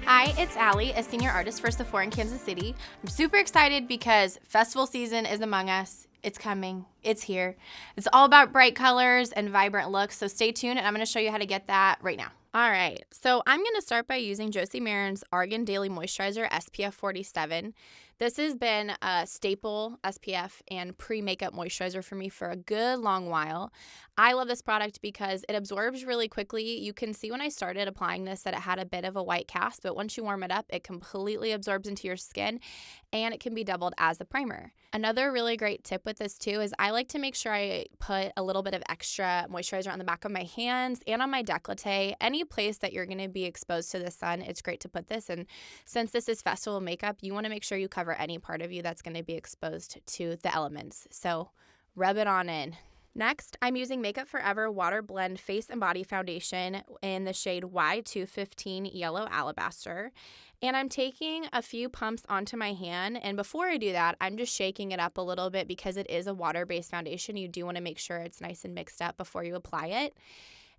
Hi, it's Allie, a senior artist for Sephora in Kansas City. I'm super excited because festival season is among us. It's coming. It's here. It's all about bright colors and vibrant looks, so stay tuned and I'm going to show you how to get that right now. All right, so I'm going to start by using Josie Maran's Argan Daily Moisturizer SPF 47. This has been a staple SPF and pre-makeup moisturizer for me for a good long while. I love this product because it absorbs really quickly. You can see when I started applying this that it had a bit of a white cast, but once you warm it up, it completely absorbs into your skin and it can be doubled as a primer. Another really great tip with this too is I like to make sure I put a little bit of extra moisturizer on the back of my hands and on my décolleté. Any place that you're going to be exposed to the sun, it's great to put this. And since this is festival makeup, you want to make sure you cover any part of you that's going to be exposed to the elements. So rub it on in. Next, I'm using Makeup Forever Water Blend Face and Body Foundation in the shade Y215 Yellow Alabaster. And I'm taking a few pumps onto my hand. And before I do that, I'm just shaking it up a little bit because it is a water-based foundation. You do want to make sure it's nice and mixed up before you apply it.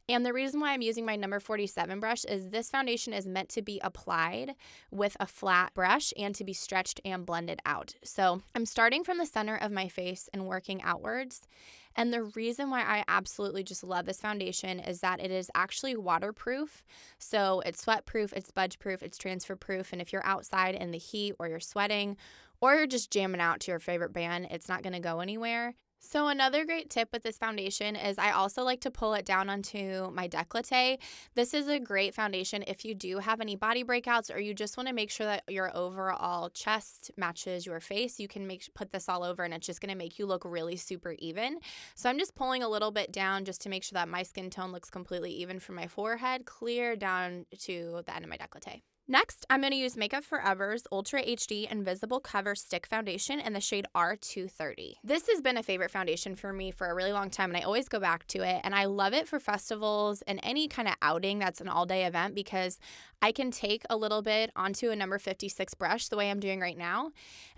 And the reason why I'm using my number 47 brush is this foundation is meant to be applied with a flat brush and to be stretched and blended out. So I'm starting from the center of my face and working outwards. And the reason why I absolutely just love this foundation is that it is actually waterproof. So it's sweat proof, it's budge proof, it's transfer proof. And if you're outside in the heat or you're sweating or you're just jamming out to your favorite band, it's not going to go anywhere. So another great tip with this foundation is I also like to pull it down onto my décolleté. This is a great foundation if you do have any body breakouts or you just want to make sure that your overall chest matches your face. You can put this all over and it's just going to make you look really super even. So I'm just pulling a little bit down just to make sure that my skin tone looks completely even from my forehead, clear down to the end of my décolleté. Next, I'm going to use Makeup Forever's Ultra HD Invisible Cover Stick Foundation in the shade R230. This has been a favorite foundation for me for a really long time, and I always go back to it, and I love it for festivals and any kind of outing that's an all-day event because I can take a little bit onto a number 56 brush the way I'm doing right now,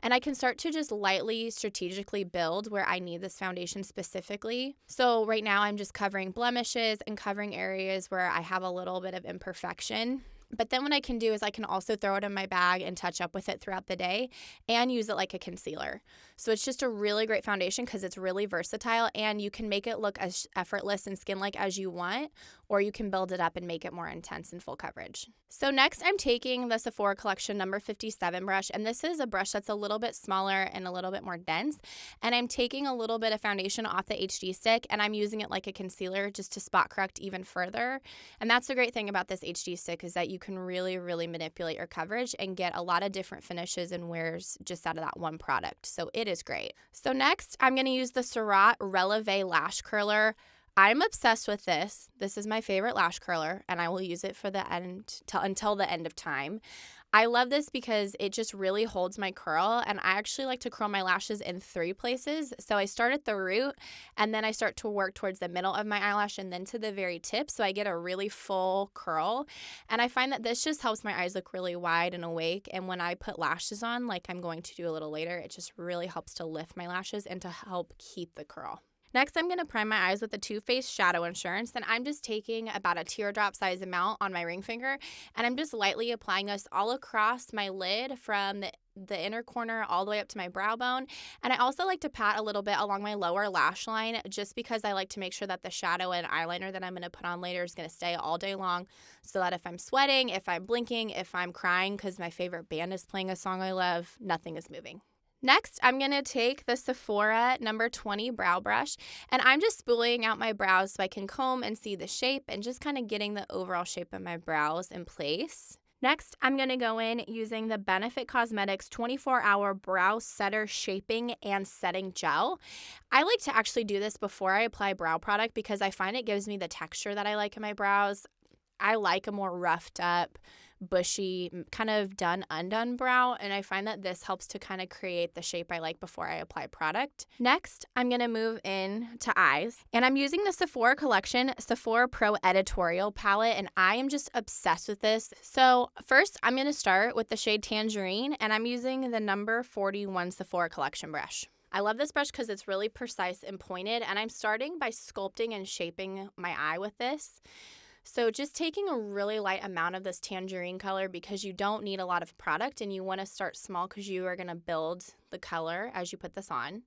and I can start to just lightly strategically build where I need this foundation specifically. So right now I'm just covering blemishes and covering areas where I have a little bit of imperfection. But then what I can do is I can also throw it in my bag and touch up with it throughout the day and use it like a concealer. So it's just a really great foundation because it's really versatile and you can make it look as effortless and skin-like as you want, or you can build it up and make it more intense and full coverage. So next I'm taking the Sephora Collection number 57 brush, and this is a brush that's a little bit smaller and a little bit more dense, and I'm taking a little bit of foundation off the HD stick and I'm using it like a concealer just to spot correct even further. And that's the great thing about this HD stick is that you can really manipulate your coverage and get a lot of different finishes and wears just out of that one product. So it is great. So next I'm going to use the Surratt Releve Lash Curler. I'm obsessed with this. This is my favorite lash curler and I will use it for the end until the end of time. I love this because it just really holds my curl, and I actually like to curl my lashes in 3 places. So I start at the root and then I start to work towards the middle of my eyelash and then to the very tip, so I get a really full curl. And I find that this just helps my eyes look really wide and awake, and when I put lashes on, like I'm going to do a little later, it just really helps to lift my lashes and to help keep the curl. Next, I'm going to prime my eyes with the Too Faced Shadow Insurance. Then I'm just taking about a teardrop size amount on my ring finger, and I'm just lightly applying this all across my lid from the inner corner all the way up to my brow bone. And I also like to pat a little bit along my lower lash line just because I like to make sure that the shadow and eyeliner that I'm going to put on later is going to stay all day long, so that if I'm sweating, if I'm blinking, if I'm crying because my favorite band is playing a song I love, nothing is moving. Next, I'm going to take the Sephora number 20 brow brush, and I'm just spooling out my brows so I can comb and see the shape and just kind of getting the overall shape of my brows in place. Next, I'm going to go in using the Benefit Cosmetics 24-Hour Brow Setter Shaping and Setting Gel. I like to actually do this before I apply brow product because I find it gives me the texture that I like in my brows. I like a more roughed up, bushy, kind of undone brow, and I find that this helps to kind of create the shape I like before I apply product. Next, I'm going to move in to eyes, and I'm using the Sephora Collection Sephora Pro Editorial palette, and I am just obsessed with this. So first, I'm going to start with the shade Tangerine, and I'm using the number 41 Sephora Collection brush. I love this brush because it's really precise and pointed, and I'm starting by sculpting and shaping my eye with this. So just taking a really light amount of this tangerine color because you don't need a lot of product and you want to start small because you are going to build the color as you put this on.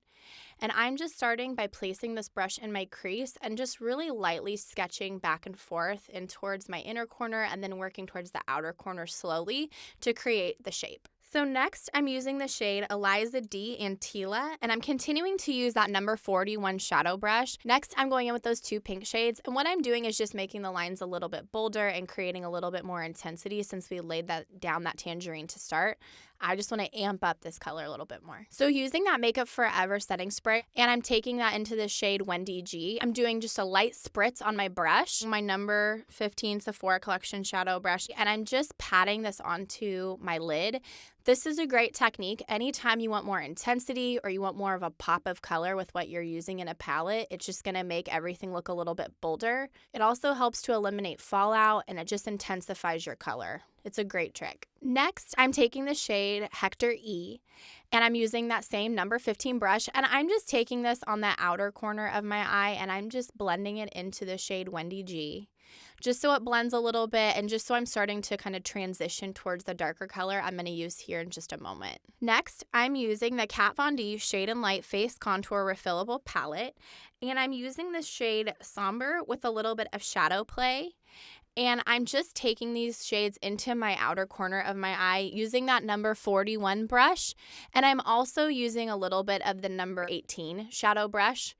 And I'm just starting by placing this brush in my crease and just really lightly sketching back and forth and towards my inner corner and then working towards the outer corner slowly to create the shape. So next, I'm using the shade Eliza D and Tila, and I'm continuing to use that number 41 shadow brush. Next, I'm going in with those two pink shades, and what I'm doing is just making the lines a little bit bolder and creating a little bit more intensity since we laid down that tangerine to start. I just want to amp up this color a little bit more. So using that Makeup Forever setting spray, and I'm taking that into the shade Wendy G. I'm doing just a light spritz on my brush, my number 15 Sephora Collection shadow brush, and I'm just patting this onto my lid. This is a great technique anytime you want more intensity or you want more of a pop of color with what you're using in a palette. It's just going to make everything look a little bit bolder. It also helps to eliminate fallout and it just intensifies your color. It's a great trick. Next, I'm taking the shade Hector E, and I'm using that same number 15 brush, and I'm just taking this on the outer corner of my eye, and I'm just blending it into the shade Wendy G, just so it blends a little bit, and just so I'm starting to kind of transition towards the darker color I'm going to use here in just a moment. Next, I'm using the Kat Von D Shade and Light Face Contour Refillable Palette, and I'm using this shade Somber with a little bit of shadow play. And I'm just taking these shades into my outer corner of my eye using that number 41 brush. And I'm also using a little bit of the number 18 shadow brush.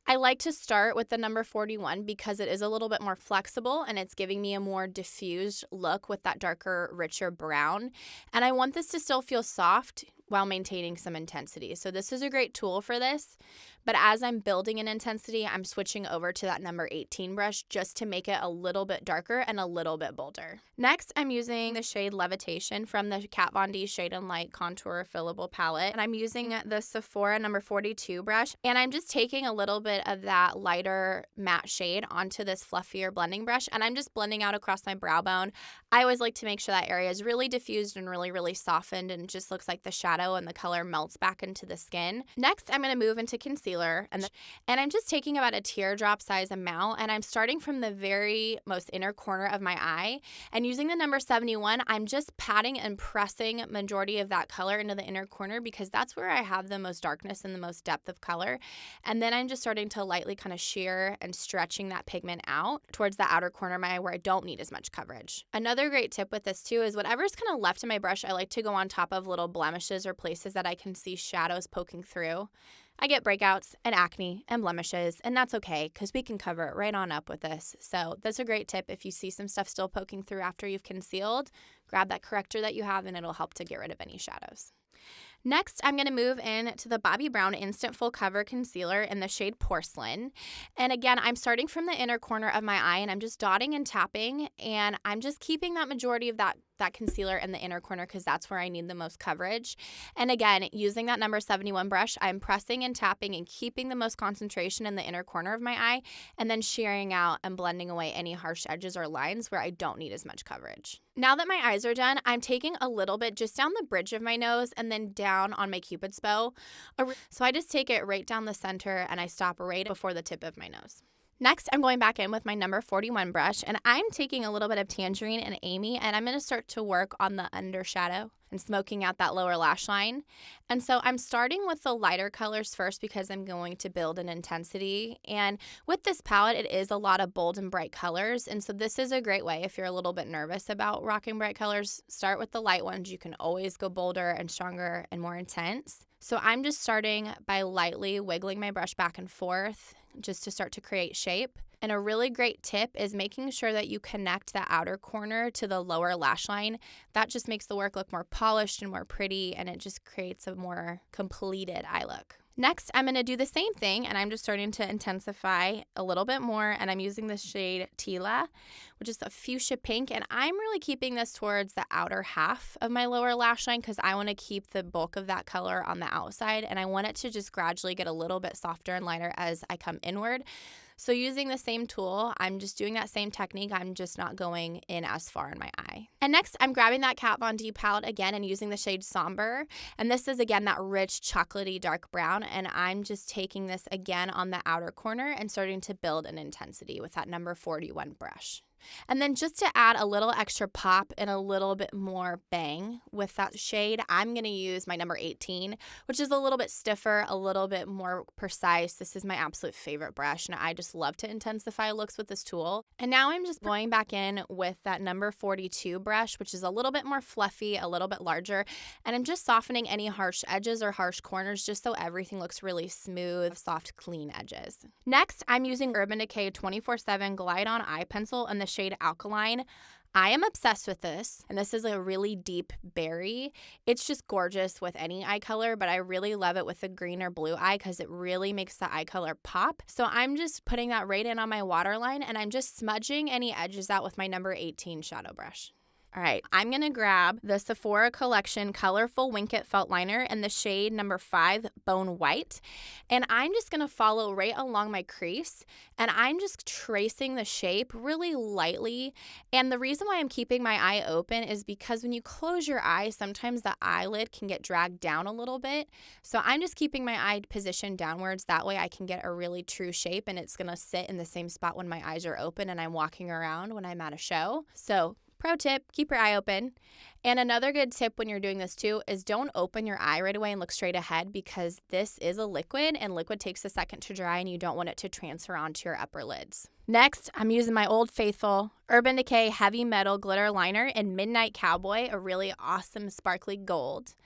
I like to start with the number 41 because it is a little bit more flexible and it's giving me a more diffused look with that darker, richer brown. And I want this to still feel soft while maintaining some intensity. So this is a great tool for this. But as I'm building in intensity, I'm switching over to that number 18 brush just to make it a little bit darker and a little bit bolder. Next, I'm using the shade Levitation from the Kat Von D Shade and Light Contour Refillable Palette. And I'm using the Sephora number 42 brush. And I'm just taking a little bit of that lighter matte shade onto this fluffier blending brush. And I'm just blending out across my brow bone. I always like to make sure that area is really diffused and really, really softened and it just looks like the shadow and the color melts back into the skin. Next, I'm going to move into concealer. And I'm just taking about a teardrop size amount and I'm starting from the very most inner corner of my eye and using the number 71, I'm just patting and pressing majority of that color into the inner corner because that's where I have the most darkness and the most depth of color. And then I'm just starting to lightly kind of sheer and stretching that pigment out towards the outer corner of my eye where I don't need as much coverage. Another great tip with this too is whatever's kind of left in my brush, I like to go on top of little blemishes or places that I can see shadows poking through. I get breakouts and acne and blemishes, and that's okay because we can cover it right on up with this. So that's a great tip. If you see some stuff still poking through after you've concealed, grab that corrector that you have and it'll help to get rid of any shadows. Next, I'm going to move in to the Bobbi Brown Instant Full Cover Concealer in the shade Porcelain. And again, I'm starting from the inner corner of my eye and I'm just dotting and tapping and I'm just keeping that majority of that concealer in the inner corner because that's where I need the most coverage. And again, using that number 71 brush, I'm pressing and tapping and keeping the most concentration in the inner corner of my eye and then shearing out and blending away any harsh edges or lines where I don't need as much coverage. Now that my eyes are done, I'm taking a little bit just down the bridge of my nose and then down on my Cupid's bow. So I just take it right down the center and I stop right before the tip of my nose. Next, I'm going back in with my number 41 brush and I'm taking a little bit of Tangerine and Amy and I'm going to start to work on the undershadow and smoking out that lower lash line. And so I'm starting with the lighter colors first because I'm going to build an intensity. And with this palette, it is a lot of bold and bright colors. And so this is a great way if you're a little bit nervous about rocking bright colors, start with the light ones. You can always go bolder and stronger and more intense. So I'm just starting by lightly wiggling my brush back and forth just to start to create shape. And a really great tip is making sure that you connect the outer corner to the lower lash line. That just makes the work look more polished and more pretty, and it just creates a more completed eye look. Next, I'm going to do the same thing, and I'm just starting to intensify a little bit more, and I'm using the shade Tila, which is a fuchsia pink, and I'm really keeping this towards the outer half of my lower lash line because I want to keep the bulk of that color on the outside, and I want it to just gradually get a little bit softer and lighter as I come inward. So using the same tool, I'm just doing that same technique. I'm just not going in as far in my eye. And next, I'm grabbing that Kat Von D palette again and using the shade Somber. And this is, again, that rich chocolatey dark brown. And I'm just taking this again on the outer corner and starting to build an intensity with that number 41 brush. And then just to add a little extra pop and a little bit more bang with that shade, I'm going to use my number 18, which is a little bit stiffer, a little bit more precise. This is my absolute favorite brush, and I just love to intensify looks with this tool. And now I'm just going back in with that number 42 brush, which is a little bit more fluffy, a little bit larger, and I'm just softening any harsh edges or harsh corners just so everything looks really smooth, soft, clean edges. Next, I'm using Urban Decay 24/7 Glide On Eye Pencil in the shade Alkaline. I am obsessed with this, and this is a really deep berry. It's just gorgeous with any eye color, but I really love it with the green or blue eye because it really makes the eye color pop. So I'm just putting that right in on my waterline, and I'm just smudging any edges out with my number 18 shadow brush. All right, I'm going to grab the Sephora Collection Colorful Wink It Felt Liner in the shade number 5, Bone White. And I'm just going to follow right along my crease, and I'm just tracing the shape really lightly. And the reason why I'm keeping my eye open is because when you close your eye, sometimes the eyelid can get dragged down a little bit. So I'm just keeping my eye positioned downwards. That way I can get a really true shape, and it's going to sit in the same spot when my eyes are open and I'm walking around when I'm at a show. So pro tip, keep your eye open. And another good tip when you're doing this too is don't open your eye right away and look straight ahead because this is a liquid and liquid takes a second to dry and you don't want it to transfer onto your upper lids. Next, I'm using my Old Faithful Urban Decay Heavy Metal Glitter Liner in Midnight Cowboy, a really awesome sparkly gold.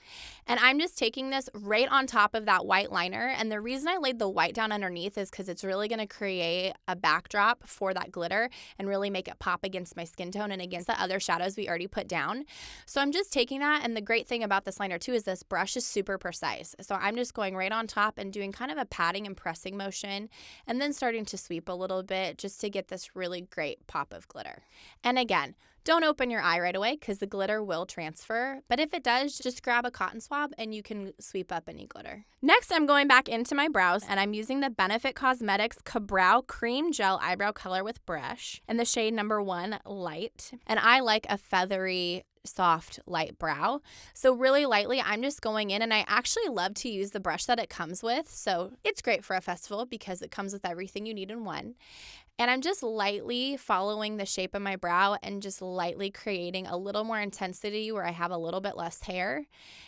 And I'm just taking this right on top of that white liner. And the reason I laid the white down underneath is because it's really going to create a backdrop for that glitter and really make it pop against my skin tone and against the other shadows we already put down. So I'm just taking that, and the great thing about this liner too is this brush is super precise. So I'm just going right on top and doing kind of a patting and pressing motion and then starting to sweep a little bit just to get this really great pop of glitter. And again, don't open your eye right away because the glitter will transfer, but if it does, just grab a cotton swab and you can sweep up any glitter. Next, I'm going back into my brows, and I'm using the Benefit Cosmetics Ka-Brow Cream Gel Eyebrow Color with Brush in the shade number 1, Light. And I like a feathery, soft, light brow. So really lightly, I'm just going in, and I actually love to use the brush that it comes with. So it's great for a festival because it comes with everything you need in one. And I'm just lightly following the shape of my brow and just lightly creating a little more intensity where I have a little bit less hair.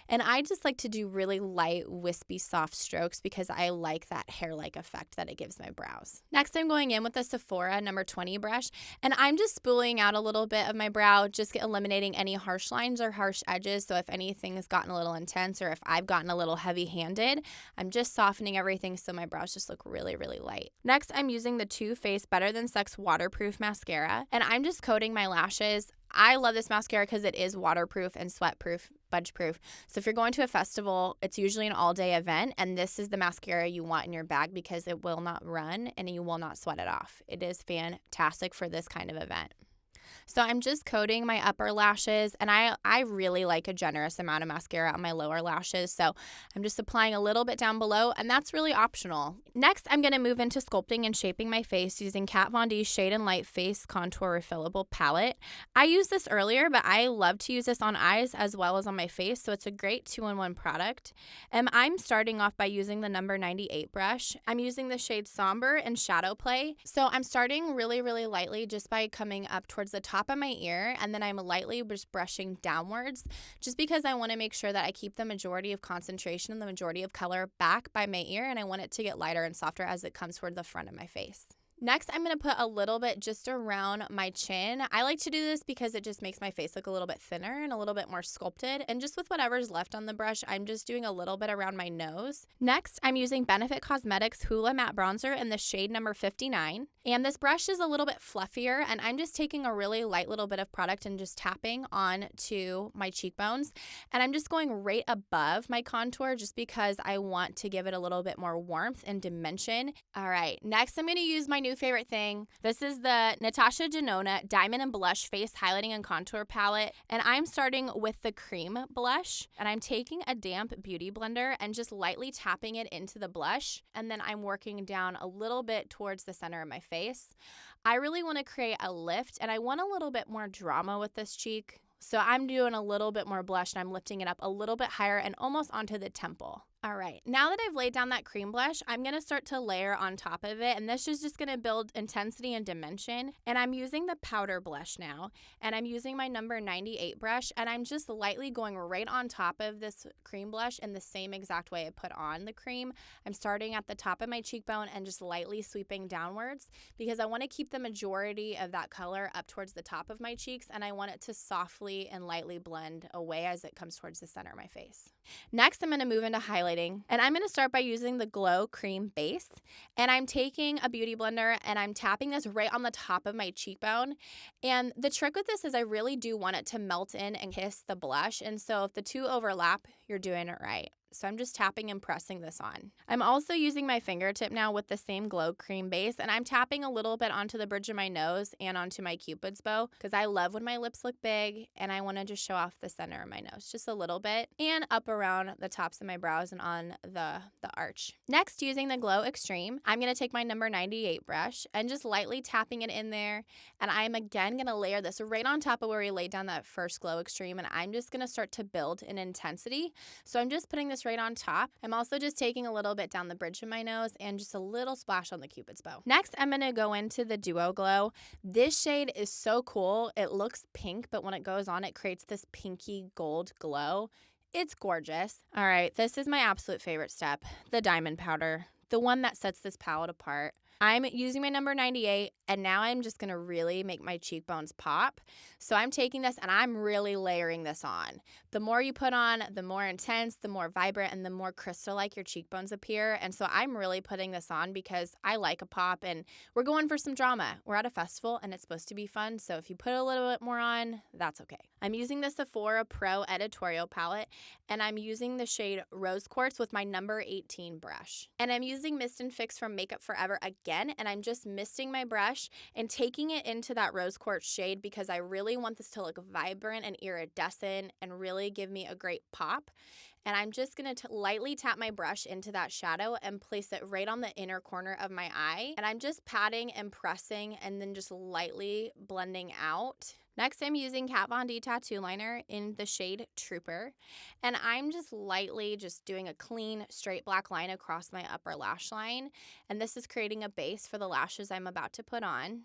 And I just like to do really light, wispy, soft strokes because I like that hair-like effect that it gives my brows. Next, I'm going in with the Sephora number 20 brush, and I'm just spooling out a little bit of my brow, just eliminating any harsh lines or harsh edges. So if anything has gotten a little intense or if I've gotten a little heavy-handed, I'm just softening everything so my brows just look really, really light. Next, I'm using the Too Faced Better Than Sex Waterproof Mascara, and I'm just coating my lashes. I love this mascara because it is waterproof and sweat-proof, budge-proof. So if you're going to a festival, it's usually an all-day event, and this is the mascara you want in your bag because it will not run and you will not sweat it off. It is fantastic for this kind of event. So I'm just coating my upper lashes, and I really like a generous amount of mascara on my lower lashes. So I'm just applying a little bit down below, and that's really optional. Next, I'm going to move into sculpting and shaping my face using Kat Von D's Shade and Light Face Contour Refillable Palette. I used this earlier, but I love to use this on eyes as well as on my face, so it's a great 2-in-1 product. And I'm starting off by using the number 98 brush. I'm using the shade Somber and Shadow Play. So I'm starting really, really lightly just by coming up towards the top of my ear, and then I'm lightly just brushing downwards just because I want to make sure that I keep the majority of concentration and the majority of color back by my ear, and I want it to get lighter and softer as it comes toward the front of my face. Next, I'm going to put a little bit just around my chin. I like to do this because it just makes my face look a little bit thinner and a little bit more sculpted. And just with whatever's left on the brush, I'm just doing a little bit around my nose. Next, I'm using Benefit Cosmetics Hoola Matte Bronzer in the shade number 59. And this brush is a little bit fluffier, and I'm just taking a really light little bit of product and just tapping onto my cheekbones. And I'm just going right above my contour just because I want to give it a little bit more warmth and dimension. All right, next I'm going to use my new favorite thing. This is the Natasha Denona Diamond and Blush Face Highlighting and Contour Palette, and I'm starting with the cream blush, and I'm taking a damp beauty blender and just lightly tapping it into the blush, and then I'm working down a little bit towards the center of my face. I really want to create a lift, and I want a little bit more drama with this cheek. So I'm doing a little bit more blush, and I'm lifting it up a little bit higher and almost onto the temple. All right, now that I've laid down that cream blush, I'm gonna start to layer on top of it, and this is just gonna build intensity and dimension. And I'm using the powder blush now, and I'm using my number 98 brush, and I'm just lightly going right on top of this cream blush in the same exact way I put on the cream. I'm starting at the top of my cheekbone and just lightly sweeping downwards because I wanna keep the majority of that color up towards the top of my cheeks, and I want it to softly and lightly blend away as it comes towards the center of my face. Next, I'm gonna move into highlighting. And I'm going to start by using the Glow Cream Base. And I'm taking a beauty blender and I'm tapping this right on the top of my cheekbone. And the trick with this is I really do want it to melt in and kiss the blush. And so if the two overlap, you're doing it right. So I'm just tapping and pressing this on. I'm also using my fingertip now with the same Glow Cream Base, and I'm tapping a little bit onto the bridge of my nose and onto my Cupid's bow because I love when my lips look big and I want to just show off the center of my nose just a little bit and up around the tops of my brows and on the arch. Next, using the Glow Extreme, I'm going to take my number 98 brush and just lightly tapping it in there, and I'm again going to layer this right on top of where we laid down that first Glow Extreme, and I'm just going to start to build in intensity. So I'm just putting this right on top. I'm also just taking a little bit down the bridge of my nose and just a little splash on the Cupid's bow. Next, I'm going to go into the Duo Glow. This shade is so cool. It looks pink, but when it goes on, it creates this pinky gold glow. It's gorgeous. All right, this is my absolute favorite step, the diamond powder, the one that sets this palette apart. I'm using my number 98, and now I'm just going to really make my cheekbones pop. So I'm taking this and I'm really layering this on. The more you put on, the more intense, the more vibrant, and the more crystal-like your cheekbones appear. And so I'm really putting this on because I like a pop, and we're going for some drama. We're at a festival, and it's supposed to be fun, so if you put a little bit more on, that's okay. I'm using the Sephora Pro Editorial palette, and I'm using the shade Rose Quartz with my number 18 brush. And I'm using Mist and Fix from Makeup Forever again, and I'm just misting my brush and taking it into that Rose Quartz shade because I really want this to look vibrant and iridescent and really give me a great pop. And I'm just going to lightly tap my brush into that shadow and place it right on the inner corner of my eye. And I'm just patting and pressing and then just lightly blending out. Next, I'm using Kat Von D Tattoo Liner in the shade Trooper. And I'm just lightly just doing a clean, straight black line across my upper lash line. And this is creating a base for the lashes I'm about to put on.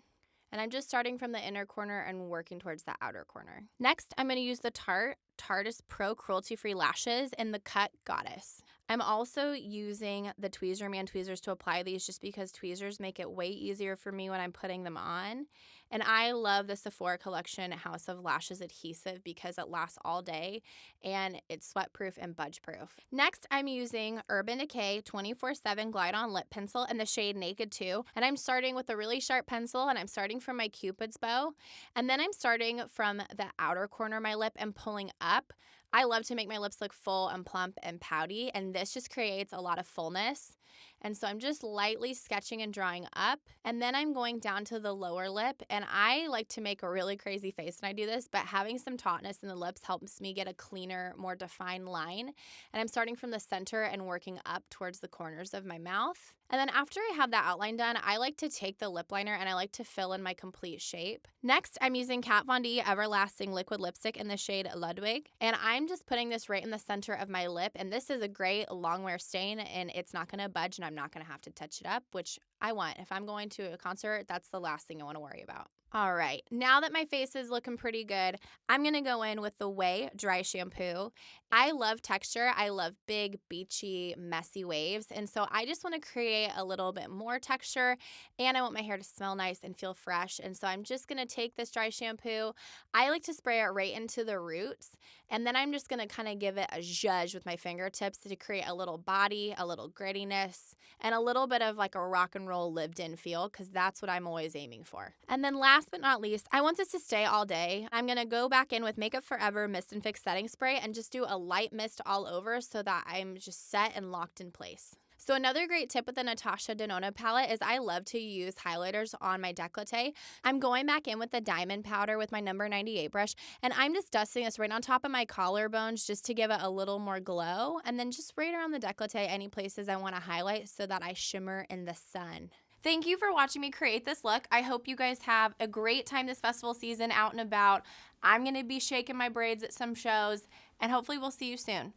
And I'm just starting from the inner corner and working towards the outer corner. Next, I'm going to use the TARTEIST Pro Cruelty-Free Lashes in the cut Goddess. I'm also using the Tweezer Man tweezers to apply these just because tweezers make it way easier for me when I'm putting them on. And I love the Sephora Collection House of Lashes adhesive because it lasts all day and it's sweat-proof and budge-proof. Next, I'm using Urban Decay 24/7 Glide On Lip Pencil in the shade Naked 2. And I'm starting with a really sharp pencil, and I'm starting from my Cupid's bow. And then I'm starting from the outer corner of my lip and pulling up. I love to make my lips look full and plump and pouty, and this just creates a lot of fullness. And so I'm just lightly sketching and drawing up, and then I'm going down to the lower lip, and I like to make a really crazy face when I do this, but having some tautness in the lips helps me get a cleaner, more defined line. And I'm starting from the center and working up towards the corners of my mouth. And then after I have that outline done, I like to take the lip liner and I like to fill in my complete shape. Next, I'm using Kat Von D Everlasting Liquid Lipstick in the shade Ludwig, and I'm just putting this right in the center of my lip, and this is a great long wear stain, and it's not going to budge, and I'm not going to have to touch it up, which I want. If I'm going to a concert, that's the last thing I want to worry about. All right, now that my face is looking pretty good, I'm going to go in with the Way Dry Shampoo. I love texture. I love big, beachy, messy waves, and so I just want to create a little bit more texture, and I want my hair to smell nice and feel fresh, and so I'm just going to take this dry shampoo. I like to spray it right into the roots, and then I'm just going to kind of give it a zhuzh with my fingertips to create a little body, a little grittiness, and a little bit of like a rock and roll lived-in feel, because that's what I'm always aiming for. And then last but not least, I want this to stay all day. I'm going to go back in with Makeup Forever Mist and Fix Setting Spray and just do a light mist all over so that I'm just set and locked in place. So another great tip with the Natasha Denona palette is I love to use highlighters on my décolleté. I'm going back in with the diamond powder with my number 98 brush, and I'm just dusting this right on top of my collarbones just to give it a little more glow, and then just right around the décolleté, any places I want to highlight so that I shimmer in the sun. Thank you for watching me create this look. I hope you guys have a great time this festival season out and about. I'm gonna be shaking my braids at some shows, and hopefully we'll see you soon.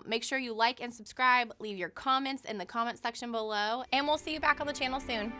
Make sure you like and subscribe, leave your comments in the comment section below, and we'll see you back on the channel soon.